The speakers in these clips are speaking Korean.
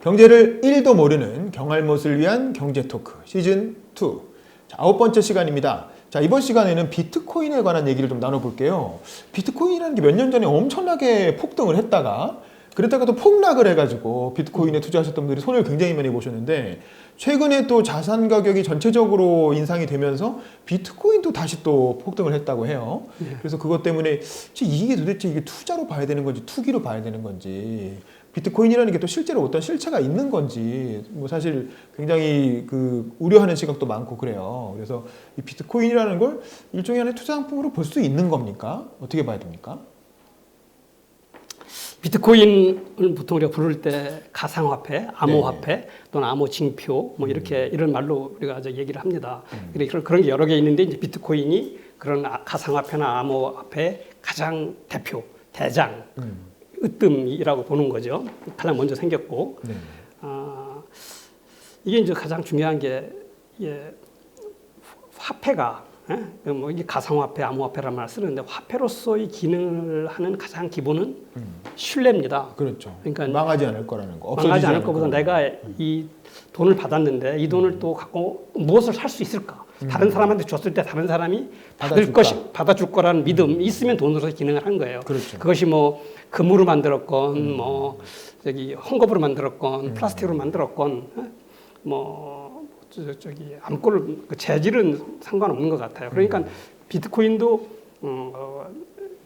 경제를 1도 모르는 경알못을 위한 경제 토크 시즌 2. 자, 9번째 시간입니다. 자, 이번 시간에는 비트코인에 관한 얘기를 좀 나눠볼게요. 비트코인이라는 게 몇 년 전에 엄청나게 폭등을 했다가 그랬다가 또 폭락을 해가지고 비트코인에 투자하셨던 분들이 손해를 굉장히 많이 보셨는데 최근에 또 자산 가격이 전체적으로 인상이 되면서 비트코인도 다시 또 폭등을 했다고 해요. 그래서 그것 때문에 이게 도대체 이게 투자로 봐야 되는 건지 투기로 봐야 되는 건지 비트코인이라는 게 또 실제로 어떤 실체가 있는 건지 뭐 사실 굉장히 그 우려하는 시각도 많고 그래요. 그래서 이 비트코인이라는 걸 일종의 하나의 투자 상품으로 볼 수 있는 겁니까? 어떻게 봐야 됩니까? 비트코인을 보통 우리가 부를 때 가상화폐, 암호화폐 또는 암호징표 뭐 이렇게 이런 말로 우리가 이제 얘기를 합니다. 그런 게 여러 개 있는데 이제 비트코인이 그런 가상화폐나 암호화폐 가장 대표, 대장, 으뜸이라고 보는 거죠. 가장 먼저 생겼고 이게 이제 가장 중요한 게 화폐가 뭐 이게 가상화폐, 암호화폐란 말을 쓰는데 화폐로서의 기능을 하는 가장 기본은 신뢰입니다. 그렇죠. 그러니까 망하지 않을 거라는 거. 망하지 않을 것보다 내가 이 돈을 받았는데 이 돈을 또 갖고 무엇을 살 수 있을까? 다른 사람한테 줬을 때 다른 사람이 받아줄 거라는 믿음이 있으면 돈으로 기능을 한 거예요. 그렇죠. 그것이 뭐 금으로 만들었건 뭐 저기 헝겊으로 만들었건 플라스틱으로 만들었건 암골 그 재질은 상관없는 것 같아요. 그러니까 비트코인도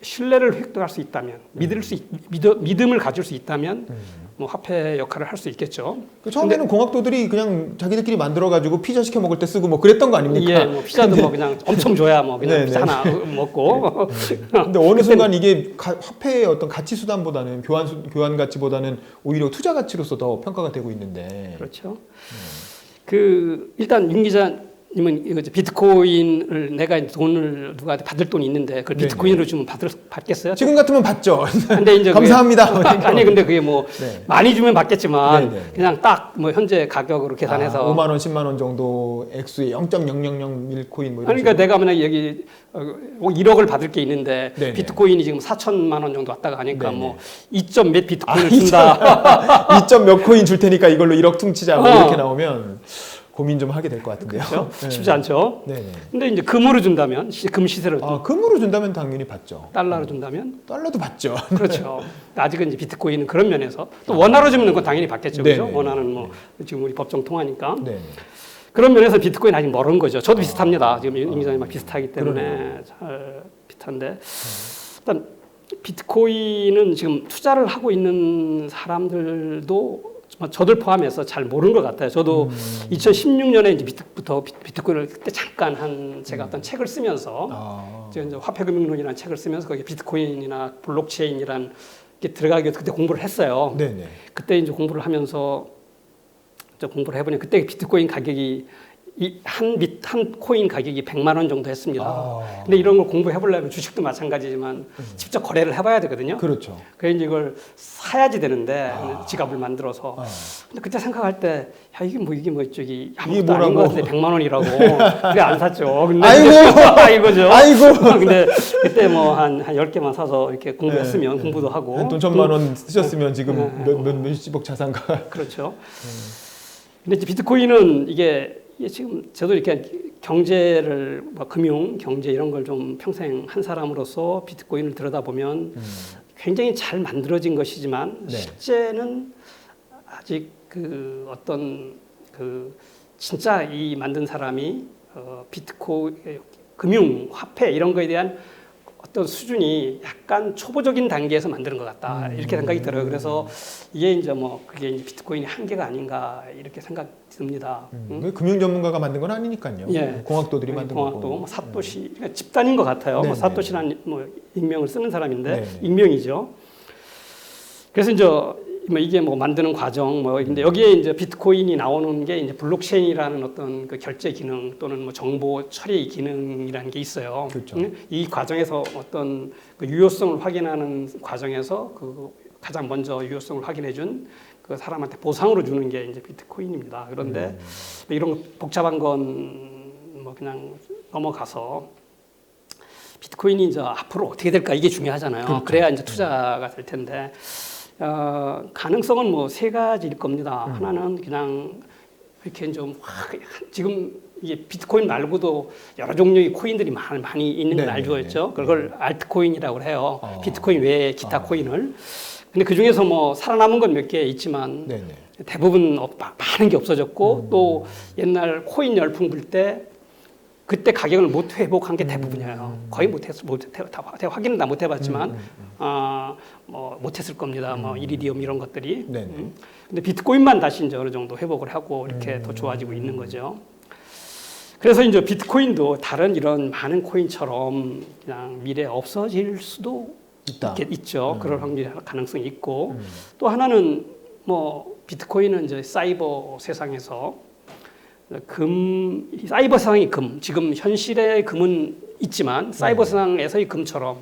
신뢰를 획득할 수 있다면, 믿음을 가질 수 있다면 뭐 화폐 역할을 할 수 있겠죠. 처음에는 공학도들이 그냥 자기들끼리 만들어가지고 피자 시켜 먹을 때 쓰고 뭐 그랬던 거 아닙니까? 예, 뭐 피자도 뭐 그냥 엄청 줘야 뭐 그냥 피자 하나 먹고. 근데 어느 순간 이게 화폐의 어떤 가치 수단보다는 교환 가치보다는 오히려 투자 가치로서 더 평가가 되고 있는데. 그렇죠. 일단 윤 기자님은 이거 비트코인을 내가 돈을 누구한테 받을 돈이 있는데 그걸 비트코인으로 주면 받겠어요? 지금 같으면 받죠. 근데 이제 감사합니다. 아니 근데 그게 뭐 많이 주면 받겠지만 그냥 딱 뭐 현재 가격으로 계산해서 5만 원, 10만 원 정도 액수의 0.0001코인 뭐 이런. 그러니까 내가 만약 여기 1억을 받을 게 있는데 비트코인이 지금 4천만 원 정도 왔다가 하니까 뭐 2점 몇 비트코인을 준다. 2점 몇 코인 줄 테니까 이걸로 1억 퉁치자 뭐 이렇게 나오면 고민 좀 하게 될 것 같은데요. 그렇죠? 쉽지 않죠. 네. 근데 이제 금으로 준다면 금 시세로 금으로 준다면 당연히 받죠. 달러로 준다면 달러도 받죠. 그렇죠. 아직은 이제 비트코인은 그런 면에서 또 원화로 주는 건 당연히 받겠죠. 그렇죠? 원화는 뭐 지금 우리 법정 통하니까. 그런 면에서 비트코인 아직 멀은 거죠. 저도 비슷합니다. 지금 임 기자님과 비슷하기 때문에 잘 비슷한데 일단 비트코인은 지금 투자를 하고 있는 사람들도 저들 포함해서 잘 모르는 것 같아요. 저도 2016년에 이제 비트코인을 그때 잠깐 제가 어떤 책을 쓰면서 이제 화폐금융론이라는 책을 쓰면서 거기 비트코인이나 블록체인이란 게 들어가기 위해서 그때 공부를 했어요. 그때 이제 공부를 하면서 공부를 해보니 그때 비트코인 가격이 한 코인 가격이 100만 원 정도 했습니다. 근데 이런 걸 공부해보려면 주식도 마찬가지지만 직접 거래를 해봐야 되거든요. 그렇죠. 그래서 이제 이걸 사야지 되는데 지갑을 만들어서. 근데 그때 생각할 때 야 이게 뭐 저기 아무것도 아닌 것 같은데 100만 원이라고. 그래 안 샀죠. 근데 이거죠. 근데 그때 뭐 한 10개만 사서 이렇게 공부했으면 공부도 하고 한 돈 1,000만 원 쓰셨으면 지금 몇십억 자산가. 그렇죠. 근데 이제 비트코인은 이게 지금 저도 이렇게 경제를 금융, 경제 이런 걸 좀 평생 한 사람으로서 비트코인을 들여다보면 굉장히 잘 만들어진 것이지만 실제는 아직 진짜 이 만든 사람이 비트코인, 금융, 화폐 이런 거에 대한 어떤 수준이 약간 초보적인 단계에서 만드는 것 같다 이렇게 생각이 들어요. 그래서 이게 이제 그게 이제 비트코인의 한계가 아닌가 이렇게 생각이 듭니다. 금융 전문가가 만든 건 아니니까요. 공학도들이 만든 거고. 공학도 사토시 그러니까 집단인 것 같아요. 사토시라는 익명을 쓰는 사람인데 익명이죠. 그래서 이제 이게 만드는 과정 근데 여기에 이제 비트코인이 나오는 게 이제 블록체인이라는 어떤 그 결제 기능 또는 정보 처리 기능이라는 게 있어요. 그렇죠. 이 과정에서 어떤 그 유효성을 확인하는 과정에서 가장 먼저 유효성을 확인해준 그 사람한테 보상으로 주는 게 이제 비트코인입니다. 그런데 이런 복잡한 건 그냥 넘어가서 비트코인이 이제 앞으로 어떻게 될까 이게 중요하잖아요. 그래야 이제 투자가 될 텐데. 가능성은 뭐 세 가지일 겁니다. 하나는 그냥 이렇게 좀 지금 이게 비트코인 말고도 여러 종류의 코인들이 많이 있는 걸 알고 있죠. 그걸 알트코인이라고 해요. 비트코인 외에 기타 코인을. 근데 그 중에서 뭐 살아남은 건 몇 개 있지만 대부분 많은 게 없어졌고 또 옛날 코인 열풍 불 때 그때 가격을 못 회복한 게 대부분이에요. 거의 확인은 다 못 해봤지만 뭐 못했을 겁니다. 뭐 이리디움 이런 것들이. 근데 비트코인만 다시 이제 어느 정도 회복을 하고 이렇게 더 좋아지고 있는 거죠. 그래서 이제 비트코인도 다른 이런 많은 코인처럼 그냥 미래에 없어질 수도 있죠. 그럴 확률이 가능성이 있고 또 하나는 뭐 비트코인은 이제 사이버 세상에서 사이버 세상의 지금 현실의 금은 있지만 사이버 세상에서의 금처럼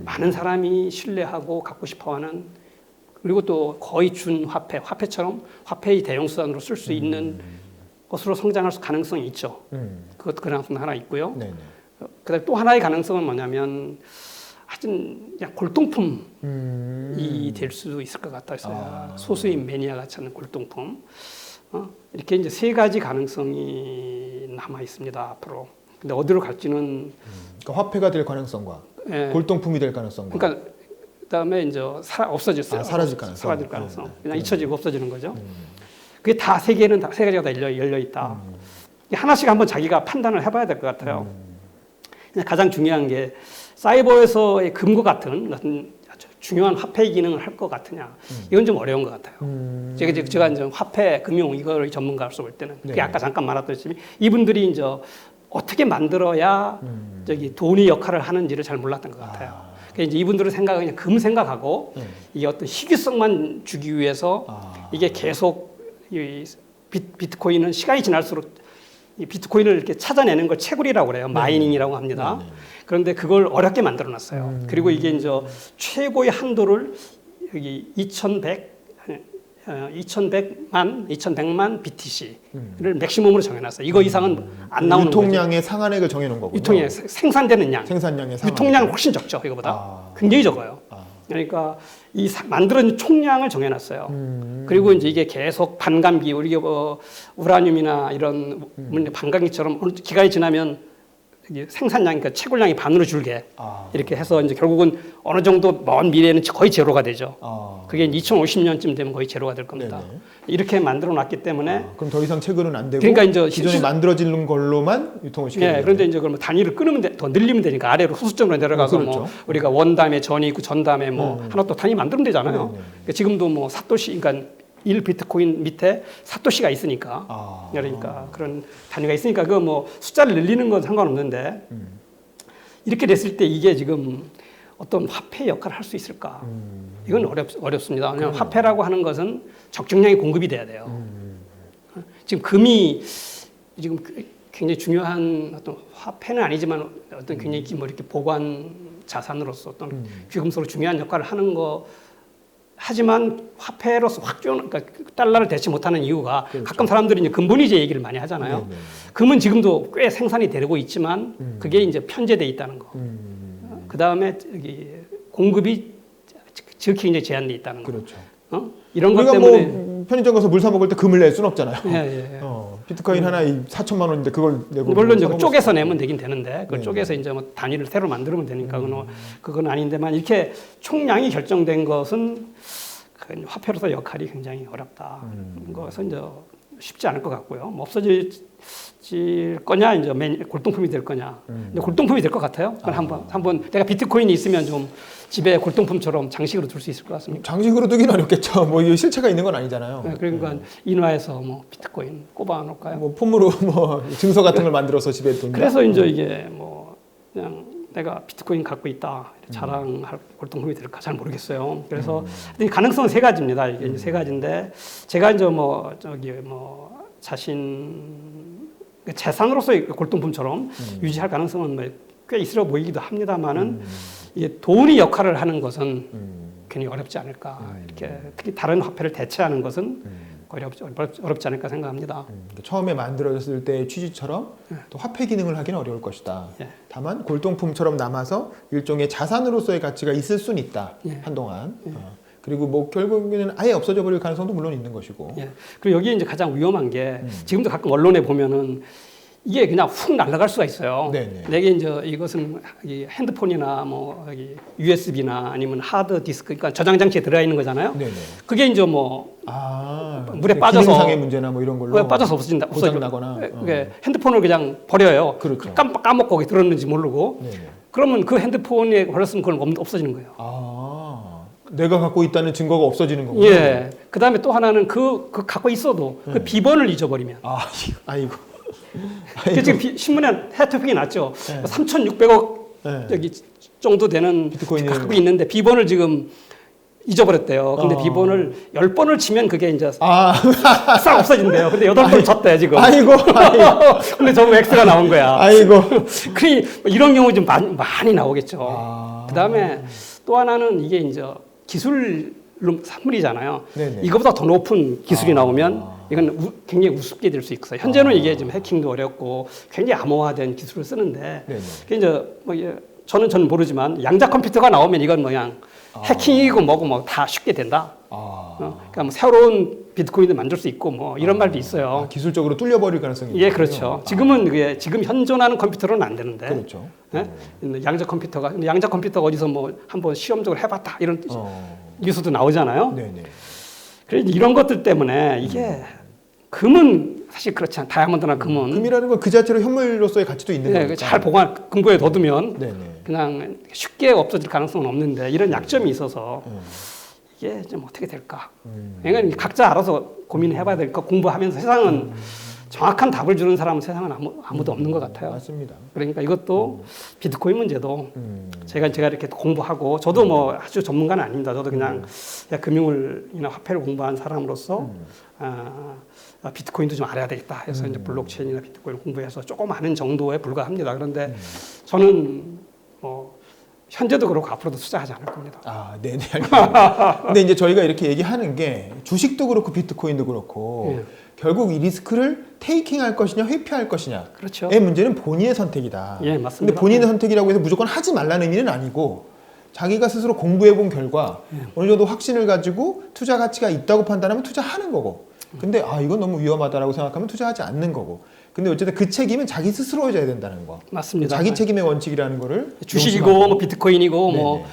많은 사람이 신뢰하고 갖고 싶어하는 그리고 또 거의 화폐처럼 화폐의 대형 수단으로 쓸 수 있는 것으로 성장할 가능성이 있죠. 그것도 가능성 하나 있고요. 그다음에 또 하나의 가능성은 뭐냐면 하여튼 그냥 골동품이 될 수도 있을 것 같아요. 소수의 매니아가 찾는 골동품. 이렇게 이제 세 가지 가능성이 남아 있습니다 앞으로. 근데 어디로 갈지는 그러니까 화폐가 될 가능성과 골동품이 될 가능성과. 그러니까 그다음에 이제 없어졌어요. 사라질 가능성. 사라질 가능성. 그냥 잊혀지고 없어지는 거죠. 그게 다 세 가지가 다 열려 있다. 하나씩 한번 자기가 판단을 해봐야 될 것 같아요. 가장 중요한 게 사이버에서의 금과 같은 중요한 화폐 기능을 할 것 같으냐 이건 좀 어려운 것 같아요. 제가 이제 화폐 금융 이걸 전문가로서 볼 때는 그게 아까 잠깐 말했듯이 이분들이 이제 어떻게 만들어야 저기 돈이 역할을 하는지를 잘 몰랐던 것 같아요. 그러니까 이제 이분들은 그냥 금 생각하고 이게 어떤 희귀성만 주기 위해서 이게 계속 이 비트코인은 시간이 지날수록 이 비트코인을 이렇게 찾아내는 걸 채굴이라고 그래요. 마이닝이라고 합니다. 그런데 그걸 어렵게 만들어 놨어요. 그리고 이게 이제 최고의 한도를 여기 2100만 BTC를 맥시멈으로 정해놨어요. 이거 이상은 안 나오는 유통량의 거죠. 상한액을 정해놓은 거군요. 유통량 생산되는 양. 생산량의 상한액. 유통량은 훨씬 적죠. 이거보다. 굉장히 적어요. 그러니까 이 만들어진 총량을 정해놨어요. 그리고 이제 이게 계속 반감기, 우리 우라늄이나 이런 반감기처럼 어느 기간이 지나면 생산량, 그러니까 채굴량이 반으로 줄게 이렇게 해서 이제 결국은 어느 정도 먼 미래에는 거의 제로가 되죠. 그게 2050년쯤 되면 거의 제로가 될 겁니다. 이렇게 만들어 놨기 때문에 그럼 더 이상 채굴은 안 되고 그러니까 이제 기존에 만들어지는 걸로만 유통을 시키는 거예요. 그런데 이제 그러면 단위를 끊으면 더 늘리면 되니까 아래로 소수점으로 내려가서 그렇죠. 뭐 우리가 원 다음에 전이 있고 전 다음에 뭐 하나 또 단위 만들면 되잖아요. 그러니까 지금도 뭐 사토시, 그러니까 1 비트코인 밑에 사토시가 있으니까 그러니까 그런 단위가 있으니까 그 뭐 숫자를 늘리는 건 상관없는데 이렇게 됐을 때 이게 지금 어떤 화폐 역할을 할 수 있을까? 이건 어렵습니다. 왜냐하면 화폐라고 하는 것은 적정량의 공급이 돼야 돼요. 지금 금이 지금 굉장히 중요한 어떤 화폐는 아니지만 어떤 굉장히 뭐 이렇게 보관 자산으로서 어떤 귀금속으로 중요한 역할을 하는 거. 하지만 화폐로서 그러니까 달러를 대체 못하는 이유가 가끔 사람들이 이제 근본이제 얘기를 많이 하잖아요. 금은 지금도 꽤 생산이 되고 있지만 그게 이제 편제돼 있다는 거. 그 다음에 공급이 지극히 굉장히 제한돼 있다는 거. 그렇죠. 이런 것 때문에 뭐 편의점 가서 물 사 먹을 때 금을 낼 수는 없잖아요. 비트코인 하나 4천만 원인데 그걸 내고 물론 이제 쪼개서 내면 되긴 되는데 그걸 쪼개서 이제 뭐 단위를 새로 만들면 되니까 그건 아닌데만 이렇게 총량이 결정된 것은 화폐로서 역할이 굉장히 어렵다. 그래서 이제 쉽지 않을 것 같고요. 뭐 없어질 거냐 이제 골동품이 될 거냐. 근데 골동품이 될 것 같아요. 한번 내가 비트코인이 있으면 좀 집에 골동품처럼 장식으로 둘 수 있을 것 같습니다. 장식으로 두긴 어렵겠죠. 뭐 이게 실체가 있는 건 아니잖아요. 그러니까 인화해서 뭐 비트코인 꼽아 놓을까요? 뭐 폼으로 뭐 증서 같은 걸 만들어서 집에 둔다. 그래서 이제 이게 뭐 그냥 내가 비트코인 갖고 있다 자랑할 골동품이 될까 잘 모르겠어요. 그래서 가능성은 세 가지입니다. 이게 이제 세 가지인데 제가 이제 뭐 재산으로서의 골동품처럼 유지할 가능성은 꽤 있어 보이기도 합니다만은 이게 돈이 역할을 하는 것은 괜히 어렵지 않을까. 이렇게 특히 다른 화폐를 대체하는 것은 거의 어렵지 않을까 생각합니다. 처음에 만들어졌을 때의 취지처럼 또 화폐 기능을 하기는 어려울 것이다. 다만 골동품처럼 남아서 일종의 자산으로서의 가치가 있을 수는 있다. 한동안. 그리고 뭐 결국에는 아예 없어져 버릴 가능성도 물론 있는 것이고. 예. 그리고 여기 이제 가장 위험한 게 지금도 가끔 언론에 보면은 이게 그냥 훅 날아갈 수가 있어요. 네네. 내게 이제 이것은 이 핸드폰이나 뭐 여기 USB나 아니면 하드 디스크, 그러니까 저장 장치에 들어가 있는 거잖아요. 네네. 그게 이제 뭐 물에 그 빠져서 기능상의 문제나 뭐 이런 걸로 빠져서 없어진다. 고장 나거나. 그게 핸드폰을 그냥 버려요. 그렇죠. 까먹고 거기 들었는지 모르고. 네네. 그러면 그 핸드폰에 걸렸으면 그건 없어지는 거예요. 내가 갖고 있다는 증거가 없어지는 거군요. 예. 그 다음에 또 하나는 그 갖고 있어도 그 비번을 잊어버리면. 아이고. 그 지금 신문에 해토픽이 났죠. 네. 3,600억 네. 여기 정도 되는 비트코인을 갖고 있는데 비번을 지금 잊어버렸대요. 근데 비번을 10번을 치면 그게 이제 싹 없어진대요. 근데 8번 쳤대요, 지금. 아이고. 근데 저거 X가 나온 거야. 아이고. 그러니 이런 경우 좀 많이 나오겠죠. 그 다음에 또 하나는 이게 이제 기술 산물이잖아요. 네네. 이거보다 더 높은 기술이 나오면 이건 굉장히 우습게 될 수 있어요. 현재는 이게 좀 해킹도 어렵고 굉장히 암호화된 기술을 쓰는데 그게 이제 뭐 저는 모르지만 양자 컴퓨터가 나오면 이건 뭐 그냥 해킹이고 뭐고 뭐 다 쉽게 된다. 그러니까 뭐 새로운 비트코인을 만들 수 있고 뭐 이런 말도 있어요. 기술적으로 뚫려버릴 가능성이 있군요. 예, 그렇죠. 지금은 그게 지금 현존하는 컴퓨터로는 안 되는데. 그렇죠. 예? 양자 컴퓨터가 어디서 뭐 한번 시험적으로 해봤다 이런 뉴스도 나오잖아요. 네네. 그래서 이런 것들 때문에 이게 금은 사실 그렇지 않아요. 다이아몬드나 금은 금이라는 건 그 자체로 현물로서의 가치도 있는 거니까. 잘 보관 금고에 넣어두면 네네. 그냥 쉽게 없어질 가능성은 없는데 이런 약점이 있어서 이게 좀 어떻게 될까? 그러니까 각자 알아서 고민을 해봐야 될까? 공부하면서 세상은 정확한 답을 주는 사람은 세상은 아무도 없는 것 같아요. 맞습니다. 그러니까 이것도 비트코인 문제도 제가 이렇게 공부하고 저도 뭐 아주 전문가는 아닙니다. 저도 그냥 금융이나 화폐를 공부한 사람으로서 비트코인도 좀 알아야 되겠다 해서 이제 블록체인이나 비트코인을 공부해서 조금 아는 정도에 불과합니다. 그런데 저는 현재도 그렇고 앞으로도 투자하지 않을 겁니다. 네네. 알겠습니다. 근데 이제 저희가 이렇게 얘기하는 게 주식도 그렇고 비트코인도 그렇고 결국 이 리스크를 테이킹할 것이냐 회피할 것이냐의 그렇죠. 문제는 본인의 선택이다. 예, 맞습니다. 근데 본인의 선택이라고 해서 무조건 하지 말라는 의미는 아니고 자기가 스스로 공부해 본 결과 어느 정도 확신을 가지고 투자 가치가 있다고 판단하면 투자하는 거고. 근데 이건 너무 위험하다라고 생각하면 투자하지 않는 거고. 근데 어쨌든 그 책임은 자기 스스로 져야 된다는 거. 맞습니다. 자기 책임의 원칙이라는 거를 주식이고 뭐 비트코인이고 뭐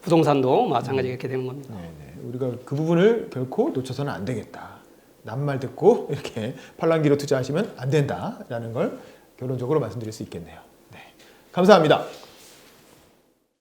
부동산도 마찬가지 이렇게 되는 겁니다. 네네. 우리가 그 부분을 결코 놓쳐서는 안 되겠다. 남말 듣고 이렇게 팔랑기로 투자하시면 안 된다라는 걸 결론적으로 말씀드릴 수 있겠네요. 네. 감사합니다.